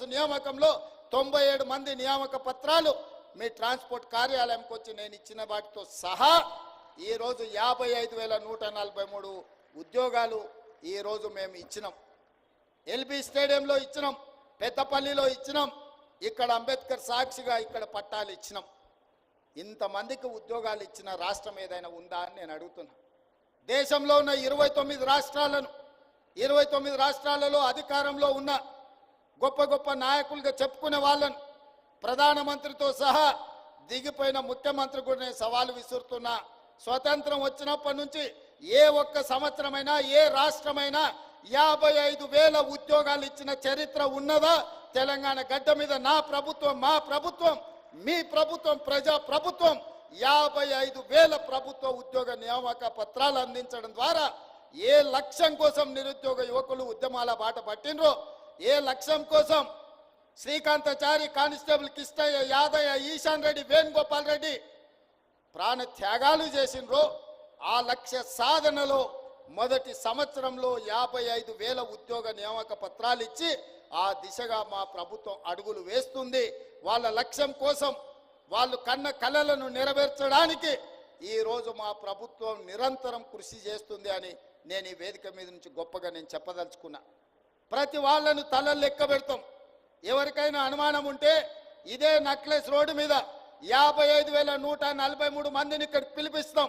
Officers నియామకంలో 97 మంది నియామక పత్రాలు మీ ట్రాన్స్పోర్ట్ కార్యాలయంకి వచ్చి నేను ఇచ్చిన వాటితో సహా ఈరోజు 55,143 ఉద్యోగాలు ఈరోజు మేము ఇచ్చినాం. ఎల్బీ స్టేడియంలో ఇచ్చినాం, పెద్దపల్లిలో ఇచ్చినాం, ఇక్కడ అంబేద్కర్ సాక్షిగా ఇక్కడ పట్టాలు ఇచ్చినాం. ఇంతమందికి ఉద్యోగాలు ఇచ్చిన రాష్ట్రం ఏదైనా ఉందా అని నేను అడుగుతున్నా. దేశంలో ఉన్న 29 రాష్ట్రాలలో అధికారంలో ఉన్న గొప్ప గొప్ప నాయకులుగా చెప్పుకునే వాళ్ళను ప్రధానమంత్రితో సహా దిగిపోయిన ముఖ్యమంత్రి కూడా నేను సవాలు విసురుతున్నా. స్వతంత్రం వచ్చినప్పటి నుంచి ఏ ఒక్క సంవత్సరమైనా ఏ రాష్ట్రమైనా 55,000 ఉద్యోగాలు ఇచ్చిన చరిత్ర ఉన్నదా? తెలంగాణ గడ్డ మీద నా ప్రభుత్వం, మా ప్రభుత్వం, మీ ప్రభుత్వం, ప్రజా ప్రభుత్వం 55,000 ప్రభుత్వ ఉద్యోగ నియామక పత్రాలు అందించడం ద్వారా ఏ లక్ష్యం కోసం నిరుద్యోగ యువకులు ఉద్యమాల బాట పట్టినరో, ఏ లక్ష్యం కోసం శ్రీకాంతాచారి, కానిస్టేబుల్ కిష్టయ్య, యాదయ్య, ఈశాన్ రెడ్డి, వేణుగోపాల్ రెడ్డి ప్రాణ త్యాగాలు చేసినరో ఆ లక్ష్య సాధనలో మొదటి సంవత్సరంలో 55,000 ఉద్యోగ నియామక పత్రాలు ఇచ్చి ఆ దిశగా మా ప్రభుత్వం అడుగులు వేస్తుంది. వాళ్ళ లక్ష్యం కోసం, వాళ్ళు కన్న కలలను నెరవేర్చడానికి ఈరోజు మా ప్రభుత్వం నిరంతరం కృషి చేస్తుంది అని నేను ఈ వేదిక మీద నుంచి గొప్పగా నేను చెప్పదలుచుకున్నా. ప్రతి వాళ్ళను తలలు లెక్క పెడతాం. ఎవరికైనా అనుమానం ఉంటే ఇదే నక్లెస్ రోడ్డు మీద 55,143 మందిని ఇక్కడ పిలిపిస్తాం.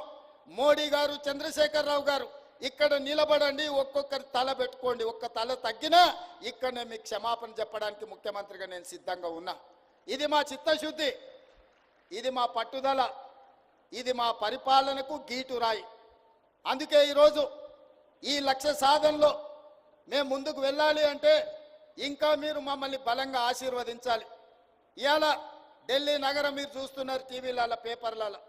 మోడీ గారు, చంద్రశేఖరరావు గారు ఇక్కడ నిలబడండి, ఒక్కొక్కరి తల పెట్టుకోండి. ఒక్క తల తగ్గినా ఇక్కడనే మీకు క్షమాపణ చెప్పడానికి ముఖ్యమంత్రిగా నేను సిద్ధంగా ఉన్నా. ఇది మా చిత్తశుద్ధి, ఇది మా పట్టుదల, ఇది మా పరిపాలనకు గీటురాయి. అందుకే ఈరోజు ఈ లక్ష్య సాధనలో మేము ముందుకు వెళ్ళాలి అంటే ఇంకా మీరు మమ్మల్ని బలంగా ఆశీర్వదించాలి. ఇవాళ ఢిల్లీ నగరం మీరు చూస్తున్నారు టీవీలలో, పేపర్లలో,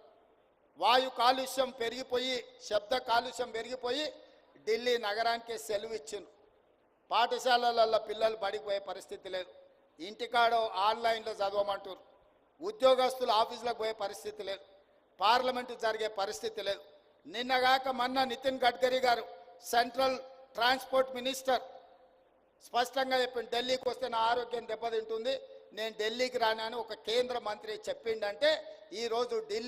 వాయు కాలుష్యం పెరిగిపోయి, శబ్ద కాలుష్యం పెరిగిపోయి ఢిల్లీ నగరానికి సెలవు ఇచ్చిండ్రు. పాఠశాలలలో పిల్లలు బడికి పోయే పరిస్థితి లేదు, ఇంటికాడ ఆన్లైన్లో చదవమంటారు. ఉద్యోగస్తులు ఆఫీసులకు పోయే పరిస్థితి లేదు, పార్లమెంటు జరిగే పరిస్థితి లేదు. నిన్నగాక మొన్న నితిన్ గడ్కరీ గారు, సెంట్రల్ ట్రాన్స్పోర్ట్ మినిస్టర్, స్పష్టంగా చెప్పిండు, ఢిల్లీకి వస్తే నా ఆరోగ్యం దెబ్బతింటుంది, నేను ఢిల్లీకి రానని ఒక కేంద్ర మంత్రి చెప్పిండంటే ఈరోజు ఢిల్లీ